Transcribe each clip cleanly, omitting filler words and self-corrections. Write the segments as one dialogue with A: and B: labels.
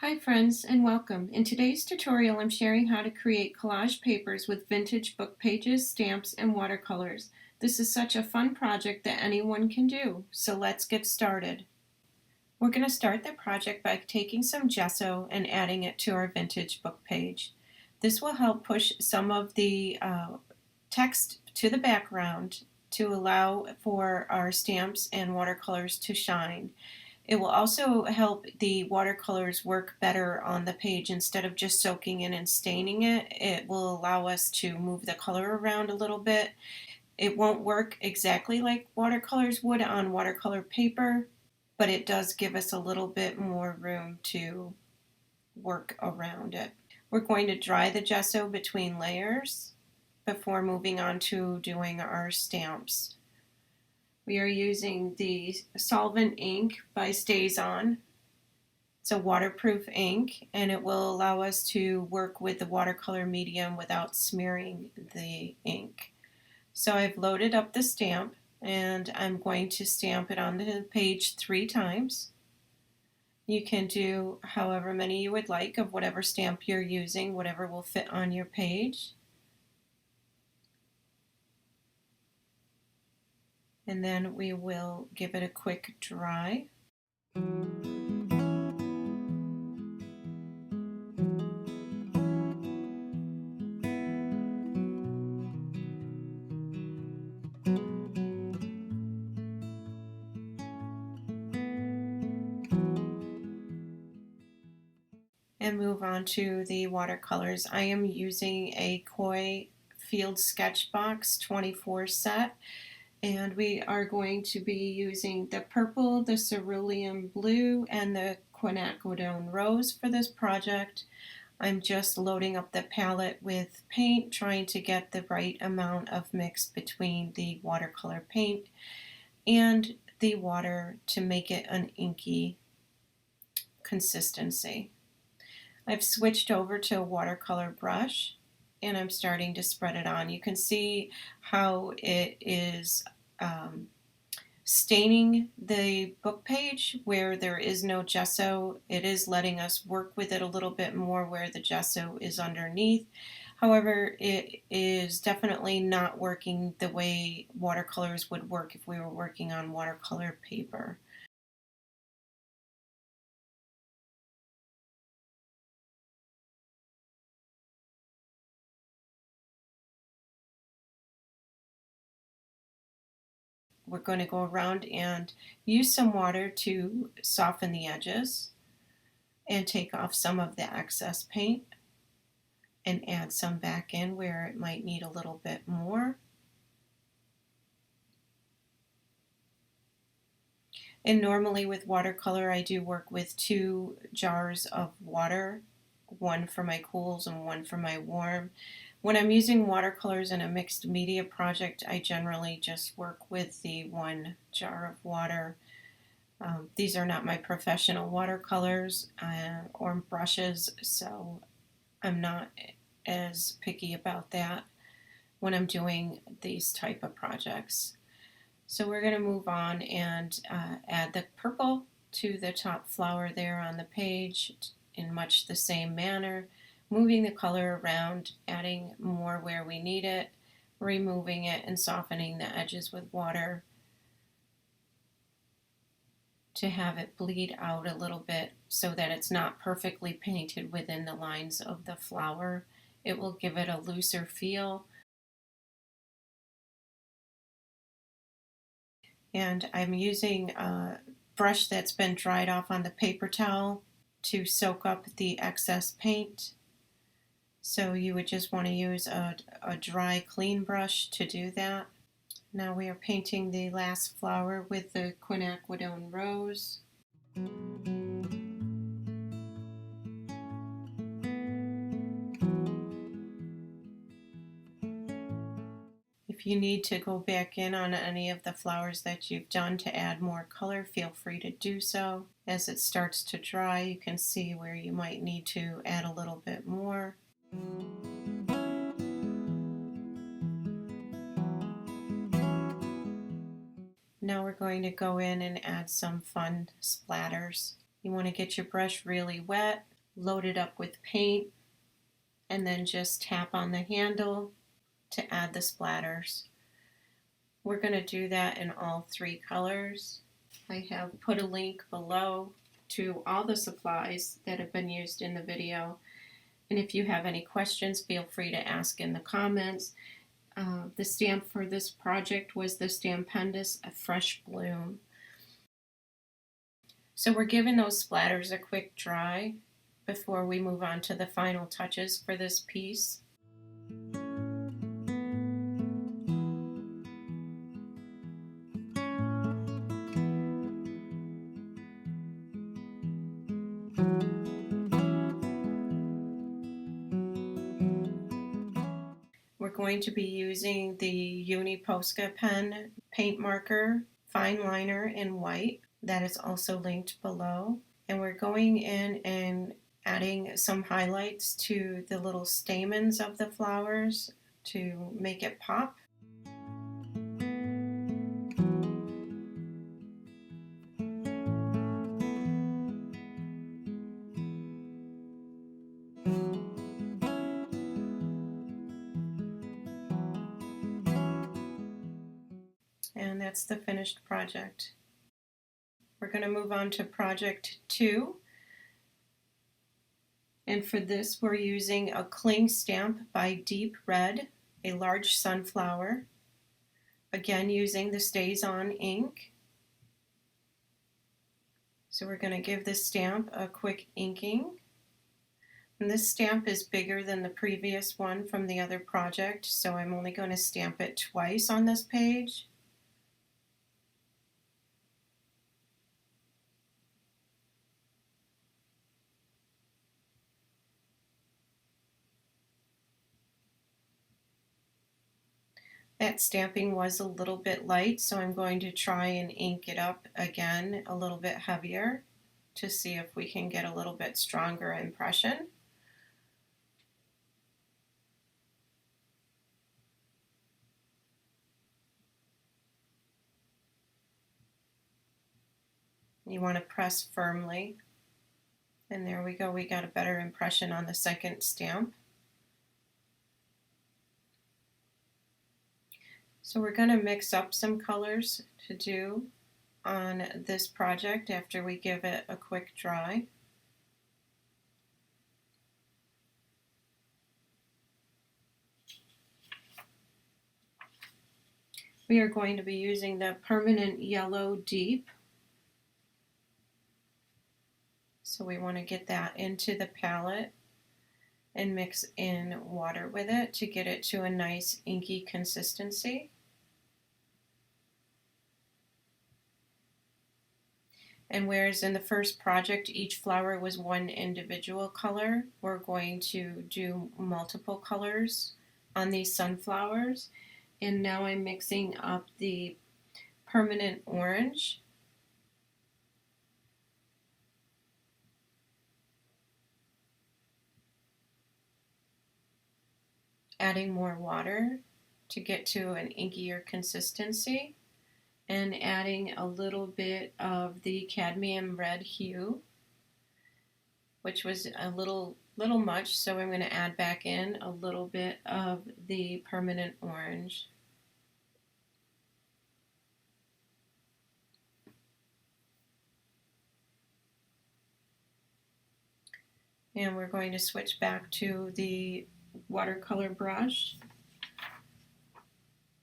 A: Hi friends and welcome. In today's tutorial I'm sharing how to create collage papers with vintage book pages, stamps, and watercolors. This is such a fun project that anyone can do, so let's get started. We're going to start the project by taking some gesso and adding it to our vintage book page. This will help push some of the text to the background to allow for our stamps and watercolors to shine. It will also help the watercolors work better on the page. Instead of just soaking in and staining it, it will allow us to move the color around a little bit. It won't work exactly like watercolors would on watercolor paper, but it does give us a little bit more room to work around it. We're going to dry the gesso between layers before moving on to doing our stamps. We are using the solvent ink by StazOn. It's a waterproof ink and it will allow us to work with the watercolor medium without smearing the ink. So I've loaded up the stamp and I'm going to stamp it onto the page 3 times. You can do however many you would like of whatever stamp you're using, whatever will fit on your page. And then we will give it a quick dry. And move on to the watercolors. I am using a Koi Field Sketchbox 24 set, and we are going to be using the purple, the cerulean blue, and the quinacridone rose for this project. I'm just loading up the palette with paint, trying to get the right amount of mix between the watercolor paint and the water to make it an inky consistency. I've switched over to a watercolor brush and I'm starting to spread it on. You can see how it is staining the book page where there is no gesso. It is letting us work with it a little bit more where the gesso is underneath. However, it is definitely not working the way watercolors would work if we were working on watercolor paper. We're going to go around and use some water to soften the edges and take off some of the excess paint and add some back in where it might need a little bit more. And normally with watercolor I do work with 2 jars of water, one for my cools and one for my warm. When I'm using watercolors in a mixed media project, I generally just work with the 1 jar of water. These are not my professional watercolors or brushes, so I'm not as picky about that when I'm doing these type of projects. So we're going to move on and add the purple to the top flower there on the page in much the same manner, moving the color around, adding more where we need it, removing it, and softening the edges with water to have it bleed out a little bit so that it's not perfectly painted within the lines of the flower. It will give it a looser feel. And I'm using a brush that's been dried off on the paper towel to soak up the excess paint. So you would just want to use a dry, clean brush to do that. Now we are painting the last flower with the quinacridone rose. If you need to go back in on any of the flowers that you've done to add more color, feel free to do so. As it starts to dry, you can see where you might need to add a little bit more. Now we're going to go in and add some fun splatters. You want to get your brush really wet, load it up with paint, and then just tap on the handle to add the splatters. We're going to do that in all 3 colors. I have put a link below to all the supplies that have been used in the video. And if you have any questions, feel free to ask in the comments. The stamp for this project was the Stampendous A Fresh Bloom. So we're giving those splatters a quick dry before we move on to the final touches for this piece. We're going to be using the Uni Posca pen paint marker fine liner in white. That is also linked below. And we're going in and adding some highlights to the little stamens of the flowers to make it pop. And that's the finished project. We're going to move on to project 2. And for this, we're using a cling stamp by Deep Red, a large sunflower. Again, using the Stays On ink. So we're going to give this stamp a quick inking. And this stamp is bigger than the previous one from the other project, so I'm only going to stamp it twice on this page. That stamping was a little bit light, so I'm going to try and ink it up again a little bit heavier to see if we can get a little bit stronger impression. You want to press firmly. And there we go, we got a better impression on the second stamp. So we're going to mix up some colors to do on this project after we give it a quick dry. We are going to be using the Permanent Yellow Deep. So we want to get that into the palette and mix in water with it to get it to a nice inky consistency. And whereas in the first project each flower was one individual color, we're going to do multiple colors on these sunflowers. And now I'm mixing up the permanent orange. Adding more water to get to an inkier consistency. And adding a little bit of the cadmium red hue, which was a little much, so I'm going to add back in a little bit of the permanent orange. And we're going to switch back to the watercolor brush.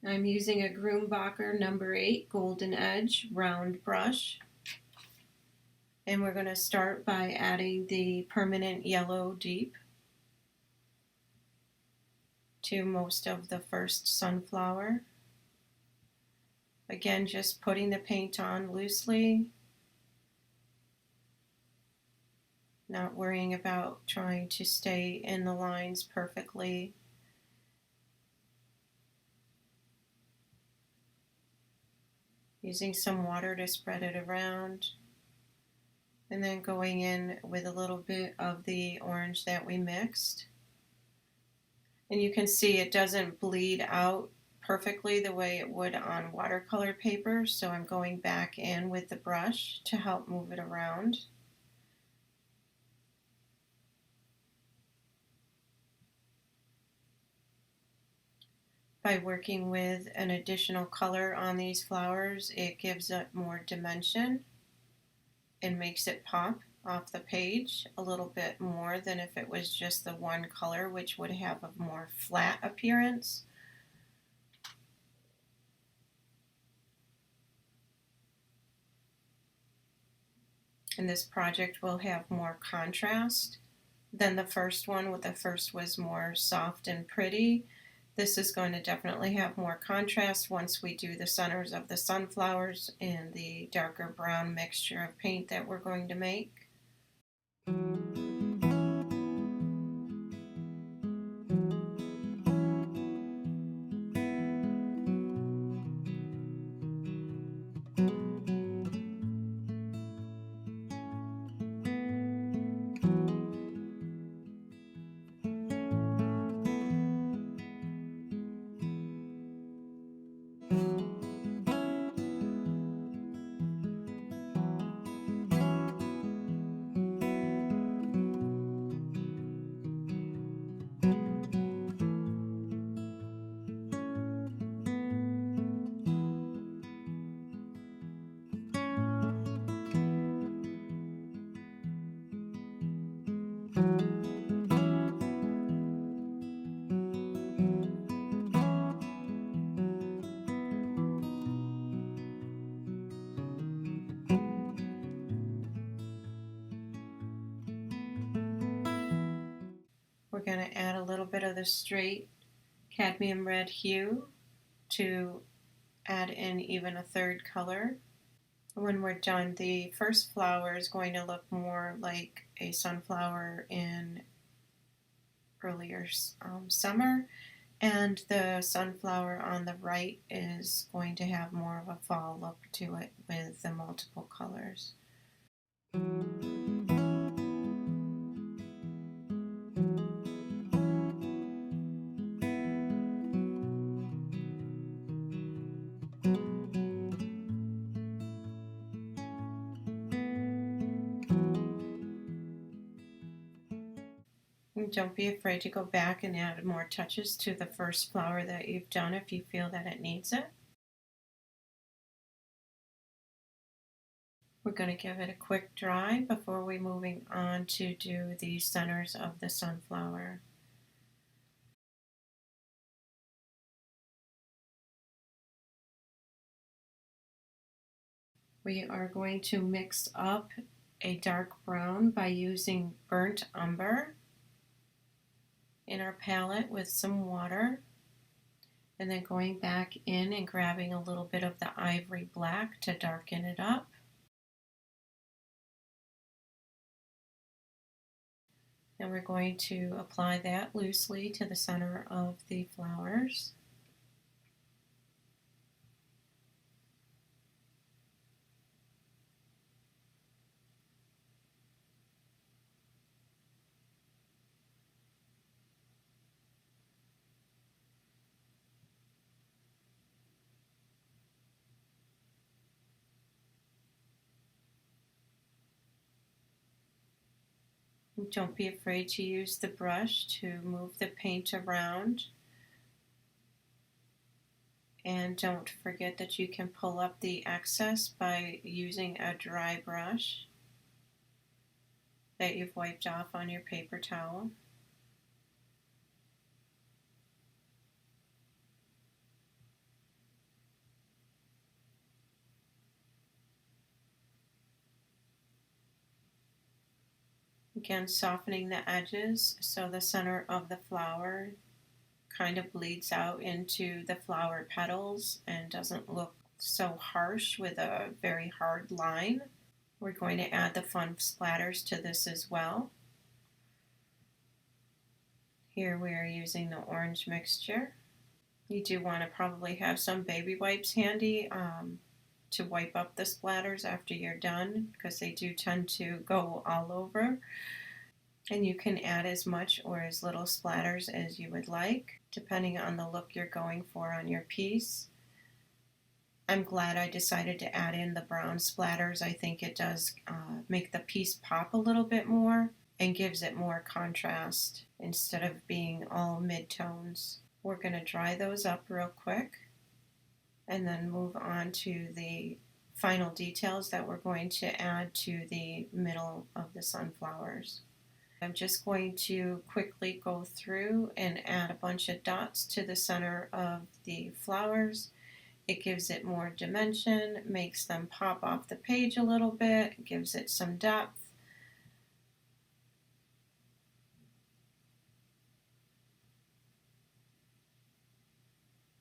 A: I'm using a Grumbacher number 8 Golden Edge round brush. And we're going to start by adding the Permanent Yellow Deep to most of the first sunflower. Again, just putting the paint on loosely, not worrying about trying to stay in the lines perfectly. Using some water to spread it around. And then going in with a little bit of the orange that we mixed. And you can see it doesn't bleed out perfectly the way it would on watercolor paper, so I'm going back in with the brush to help move it around. By working with an additional color on these flowers, it gives it more dimension and makes it pop off the page a little bit more than if it was just the one color, which would have a more flat appearance. And this project will have more contrast than the first one. The first was more soft and pretty. This is going to definitely have more contrast once we do the centers of the sunflowers and the darker brown mixture of paint that we're going to make. We're going to add a little bit of the straight cadmium red hue to add in even a third color. When we're done, the first flower is going to look more like a sunflower in earlier summer, and the sunflower on the right is going to have more of a fall look to it with the multiple colors. And don't be afraid to go back and add more touches to the first flower that you've done if you feel that it needs it. We're going to give it a quick dry before we're moving on to do the centers of the sunflower. We are going to mix up a dark brown by using burnt umber in our palette with some water, and then going back in and grabbing a little bit of the ivory black to darken it up. And we're going to apply that loosely to the center of the flowers. Don't be afraid to use the brush to move the paint around. And don't forget that you can pull up the excess by using a dry brush that you've wiped off on your paper towel. Again, softening the edges so the center of the flower kind of bleeds out into the flower petals and doesn't look so harsh with a very hard line. We're going to add the fun splatters to this as well. Here we are using the orange mixture. You do want to probably have some baby wipes handy to wipe up the splatters after you're done, because they do tend to go all over. And you can add as much or as little splatters as you would like, depending on the look you're going for on your piece. I'm glad I decided to add in the brown splatters. I think it does make the piece pop a little bit more and gives it more contrast instead of being all mid-tones. We're going to dry those up real quick and then move on to the final details that we're going to add to the middle of the sunflowers. I'm just going to quickly go through and add a bunch of dots to the center of the flowers. It gives it more dimension, makes them pop off the page a little bit, gives it some depth.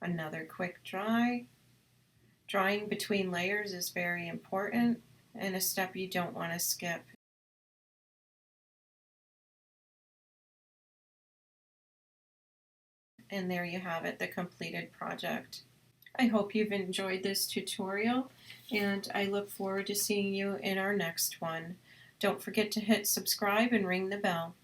A: Another quick dry. Drying between layers is very important and a step you don't want to skip. And there you have it, the completed project. I hope you've enjoyed this tutorial, and I look forward to seeing you in our next one. Don't forget to hit subscribe and ring the bell.